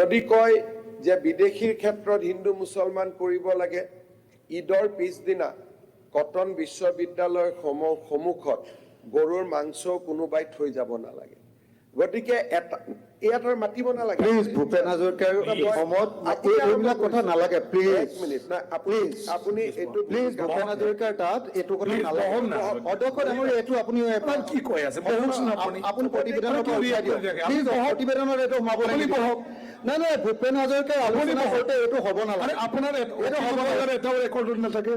যদি কয় যে বিদেশীৰ ক্ষেত্ৰত হিন্দু মুছলমান কৰিব লাগে, ঈদৰ পিছদিনা কটন বিশ্ববিদ্যালয়ৰ সন্মুখত গৰুৰ মাংস কোনোবাই থৈ যাব নালাগে। গতিকে ইয়াত মাতিব নালাগে। প্লিজ ভূপেন হাজৰিকাৰ অসমত এইবিলাক কথা নালাগে। প্লিজ এক মিনিট না, আপুনি এইটো প্লিজ ভূপেন হাজৰিকাৰ তাত এইটো কথা নালাগে। অধ্যক্ষ ডাঙৰীয়া, এইটো আপুনি কি কৈ আছে? আপুনি প্ৰতিবেদনৰ পৰা উঠাই দিয়ক প্লিজ। প্ৰতিবেদনত এইটো সোমাব লাগিব। নাই নাই, ভূপেন হাজৰিকাৰ আলোচনা কৰোঁতে এইটো হ'ব নালাগে। আপোনাৰ এইটো হ'ব নালাগে, এটাও ৰেকৰ্ডত নাথাকে।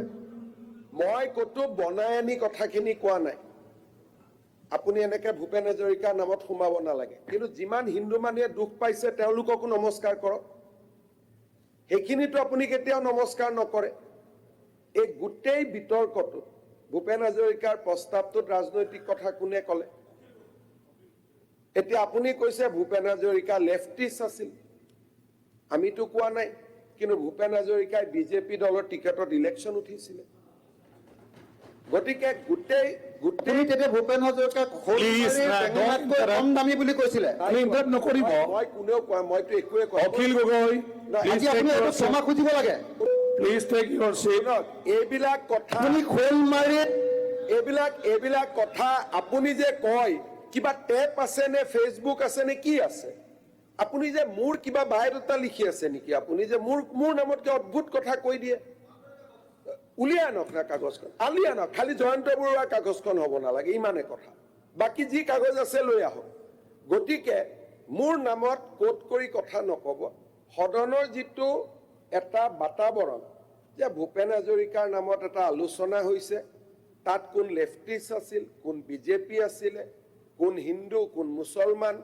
মই ক'তো বনাই আনি কথাখিনি কোৱা নাই। আপুনি এনেকে ভূপেন হাজৰিকাৰ নামত সোমাব নালাগে। কিন্তু যিমান হিন্দু মানুহে দুখ পাইছে তেওঁলোককো নমস্কাৰ কৰক। সেইখিনিতো আপুনি কেতিয়াও নমস্কাৰ নকৰে। এই গোটেই বিতৰ্কটো ভূপেন হাজৰিকাৰ প্ৰস্তাৱটোত ৰাজনৈতিক কথা কোনে ক'লে? এতিয়া আপুনি কৈছে ভূপেন হাজৰিকা লেফটিষ্ট আছিল, আমিতো কোৱা নাই। কিন্তু ভূপেন হাজৰিকাই বিজেপি দলৰ টিকেটত ইলেকশ্যন উঠিছিলে। গতিকে গোটেই তেতিয়া ভূপেন হাজৰিকাক কম দামী বুলি কৈছিলে। নকৰিব। মই কোনেও কোৱা, মইতো একোৱে কোৱা। অখিল গগৈ, আজি আপুনি এইটো ক্ষমা খুজিব লাগে। Please take your seat. এইবিলাক কথা আপুনি খোল মাৰি এইবিলাক কথা আপুনি যে কয় কিবা টেপ আছে নে ফেচবুক আছে নে কি আছে? আপুনি যে মোৰ কিবা বায়'ডাটা লিখি আছে নেকি? আপুনি যে মোৰ নামতকে অদ্ভুত কথা কৈ দিয়ে। উলিয়াই আনক না কাগজখন, আলি আনক। খালি জয়ন্ত বৰুৱাৰ কাগজখন হ'ব নালাগে, ইমানে কথা। বাকী যি কাগজ আছে লৈ আহক। গতিকে মোৰ নামত কোট কৰি কথা নক'ব। সদনৰ যিটো এটা বাতাবৰণ যে ভূপেন হাজৰিকাৰ নামত এটা আলোচনা হৈছে, তাত কোন লেফটিষ্ট আছিল, কোন বিজেপি আছিলে, কোন হিন্দু, কোন মুছলমান,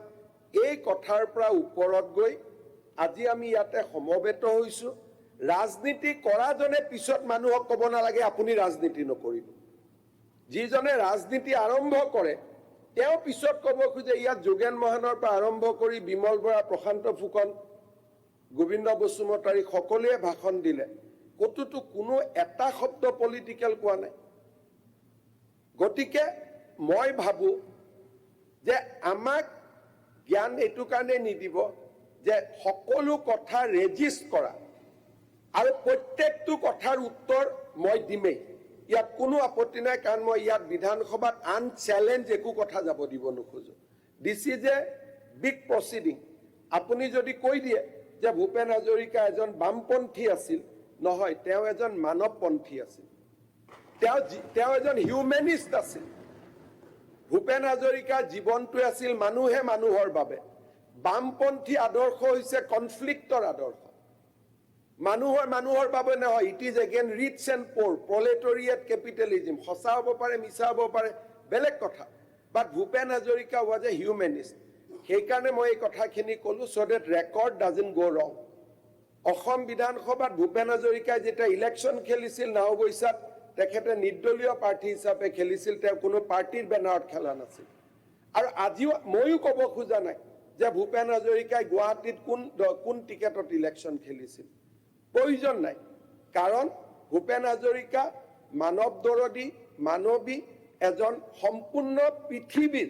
এই কথাৰ পৰা ওপৰত গৈ আজি আমি ইয়াতে সমবেত হৈছোঁ। ৰাজনীতি কৰাজনে পিছত মানুহক ক'ব নালাগে আপুনি ৰাজনীতি নকৰিব। যিজনে ৰাজনীতি আৰম্ভ কৰে তেওঁ পিছত ক'ব খোজে ইয়াত যোগেন মহানৰ পৰা আৰম্ভ কৰি বিমল বৰা, প্ৰশান্ত ফুকন, গোবিন্দ বসুমতাৰী সকলোৱে ভাষণ দিলে, ক'তোতো কোনো এটা শব্দ পলিটিকেল কোৱা নাই। গতিকে মই ভাবোঁ যে আমাক জ্ঞান এইটো কাৰণে নিদিব যে সকলো কথা ৰেজিষ্ট কৰা আৰু প্ৰত্যেকটো কথাৰ উত্তৰ মই দিমেই। ইয়াত কোনো আপত্তি নাই, কাৰণ মই ইয়াত বিধানসভাত আনচেলেঞ্জ একো কথা যাব দিব নোখোজোঁ। This is a big proceeding. আপুনি যদি কৈ দিয়ে যে ভূপেন হাজৰিকা এজন বামপন্থী আছিল, নহয়, তেওঁ এজন মানৱপন্থী আছিল, তেওঁ এজন হিউমেনিষ্ট আছিল। ভূপেন হাজৰিকাৰ জীৱনটোৱে আছিল মানুহে মানুহৰ বাবে। বামপন্থী আদৰ্শ হৈছে কনফ্লিক্টৰ আদৰ্শ। মানুহৰ বাবে নহয়। It is again rich and poor, proletariat capitalism. সঁচা হ'ব পাৰে, মিছা হ'ব পাৰে, বেলেগ কথা। But Bhupen Hazarika was a humanist. সেইকাৰণে মই এই কথাখিনি ক'লোঁ, চ' ডেট ৰেকৰ্ড ডাজন্ট গ' ৰং। অসম বিধানসভাত ভূপেন হাজৰিকাই যেতিয়া ইলেকশ্যন খেলিছিল নাওবৈচাত, তেখেতে নিৰ্দলীয় প্ৰাৰ্থী হিচাপে খেলিছিল, তেওঁ কোনো পাৰ্টীৰ বেনাৰত খেলা নাছিল। আৰু আজিও ময়ো ক'ব খোজা নাই যে ভূপেন হাজৰিকাই গুৱাহাটীত কোন টিকেটত ইলেকশ্যন খেলিছিল। প্ৰয়োজন নাই, কাৰণ ভূপেন হাজৰিকা মানৱদৰদী, মানৱী, এজন সম্পূৰ্ণ পৃথিৱীৰ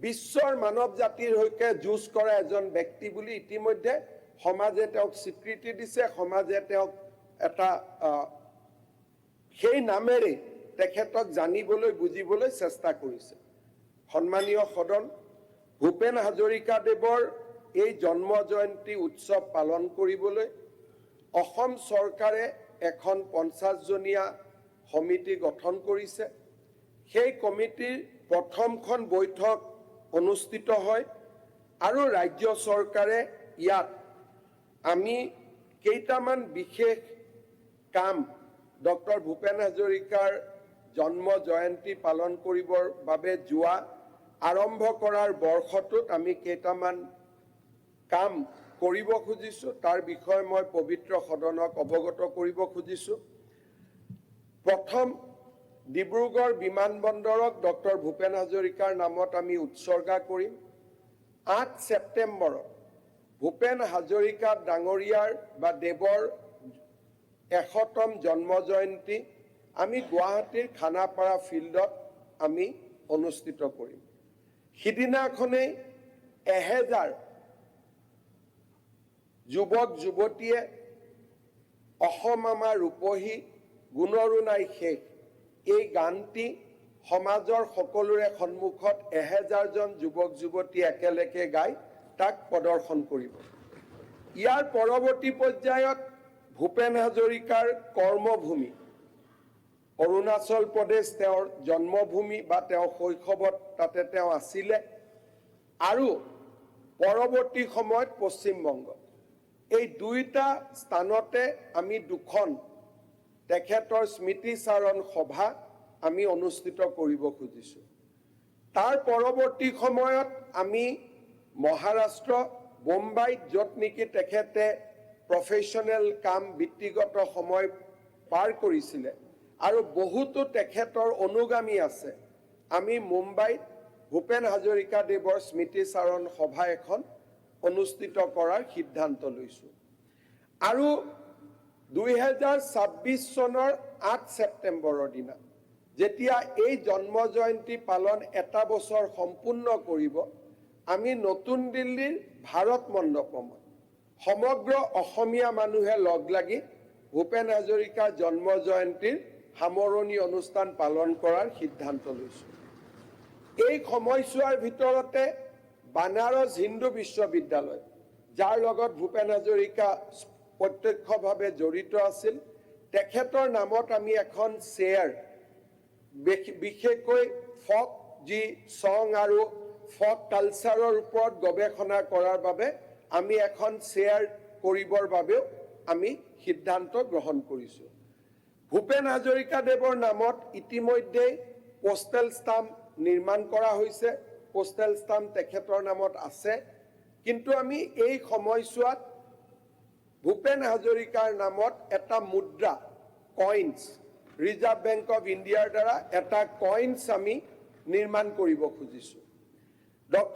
বিশ্বৰ মানৱ জাতিৰ হৈকে যুঁজ কৰা এজন ব্যক্তি বুলি ইতিমধ্যে সমাজে তেওঁক স্বীকৃতি দিছে। সমাজে তেওঁক এটা সেই নামেৰে তেখেতক জানিবলৈ, বুজিবলৈ চেষ্টা কৰিছে। সন্মানীয় সদন, ভূপেন হাজৰিকাদেৱৰ এই জন্ম জয়ন্তী উৎসৱ পালন কৰিবলৈ অসম চৰকাৰে এখন 50জনীয়া সমিতি গঠন কৰিছে। সেই কমিটিৰ প্ৰথমখন বৈঠক অনুষ্ঠিত হয় আৰু ৰাজ্য চৰকাৰে ইয়াত আমি কেইটামান বিশেষ কাম ডক্টৰ ভূপেন হাজৰিকাৰ জন্ম জয়ন্তী পালন কৰিবৰ বাবে আৰম্ভ কৰাৰ বৰ্ষটোত আমি কেইটামান কাম কৰিব খুজিছোঁ। তাৰ বিষয়ে মই পবিত্ৰ সদনক অৱগত কৰিব খুজিছোঁ। প্ৰথম, ডিব্ৰুগড় বিমানবন্দৰক ডক্টৰ ভূপেন হাজৰিকাৰ নামত আমি উৎসৰ্গা কৰিম। 8 ছেপ্টেম্বৰত ভূপেন হাজৰিকা ডাঙৰীয়াৰ বা দেৱৰ 100তম জন্ম জয়ন্তী আমি গুৱাহাটীৰ খানাপাৰা ফিল্ডত আমি অনুষ্ঠিত কৰিম। সিদিনাখনেই 1000 যুৱক যুৱতীয়ে অসম আমাৰ ৰূপহী গুণৰো নাই শেষ এই গানটি সমাজৰ সকলোৰে সন্মুখত 1000 জন যুৱক যুৱতী একেলগে গাই তাক প্ৰদৰ্শন কৰিব। ইয়াৰ পৰৱৰ্তী পৰ্যায়ত ভূপেন হাজৰিকাৰ কৰ্মভূমি অৰুণাচল প্ৰদেশ তেওঁৰ জন্মভূমি বা তেওঁৰ শৈশৱত তাতে তেওঁ আছিলে আৰু পৰৱৰ্তী সময়ত পশ্চিমবংগ এই দুইটা স্থানতে আমি দুখন তেখেতৰ স্মৃতিচাৰণ সভা আমি অনুষ্ঠিত কৰিব খুজিছোঁ। তাৰ পৰৱৰ্তী সময়ত আমি মহাৰাষ্ট্ৰ বোম্বাইত য'ত নেকি তেখেতে প্ৰফেশ্যনেল কাম বৃত্তিগত সময় পাৰ কৰিছিলে আৰু বহুতো তেখেতৰ অনুগামী আছে আমি মুম্বাইত ভূপেন হাজৰিকাদেৱৰ স্মৃতিচাৰণ সভা এখন অনুষ্ঠিত কৰাৰ সিদ্ধান্ত লৈছোঁ। আৰু 2026 চনৰ 8 ছেপ্টেম্বৰৰ দিনা যেতিয়া এই জন্ম জয়ন্তী পালন এটা বছৰ সম্পূৰ্ণ কৰিব আমি নতুন দিল্লীৰ ভাৰত মণ্ডপমত সমগ্ৰ অসমীয়া মানুহে লগ লাগি ভূপেন হাজৰিকাৰ জন্ম জয়ন্তীৰ সামৰণি অনুষ্ঠান পালন কৰাৰ সিদ্ধান্ত লৈছোঁ। এই সময়ছোৱাৰ ভিতৰতে বানাৰস হিন্দু বিশ্ববিদ্যালয় যাৰ লগত ভূপেন হাজৰিকা প্ৰত্যক্ষভাৱে জড়িত আছিল তেখেতৰ নামত আমি এখন চেয়াৰ বিশেষকৈ ফক যি চং আৰু ফক কালচাৰৰ ওপৰত গৱেষণা কৰাৰ বাবে আমি এখন চেয়াৰ কৰিবৰ বাবেও আমি সিদ্ধান্ত গ্ৰহণ কৰিছোঁ। ভূপেন হাজৰিকাদেৱৰ নামত ইতিমধ্যে পোষ্টেল ষ্টাম্প নিৰ্মাণ কৰা হৈছে, পোষ্টেল ষ্টাম্প তেখেতৰ নামত আছে, কিন্তু আমি এই সময়ছোৱাত ভূপেন হাজৰিকাৰ নামত এটা মুদ্ৰা কইন্স ৰিজাৰ্ভ বেংক অফ ইণ্ডিয়াৰ দ্বাৰা এটা কইন্স আমি নিৰ্মাণ কৰিব খুজিছোঁ। ডক্টৰ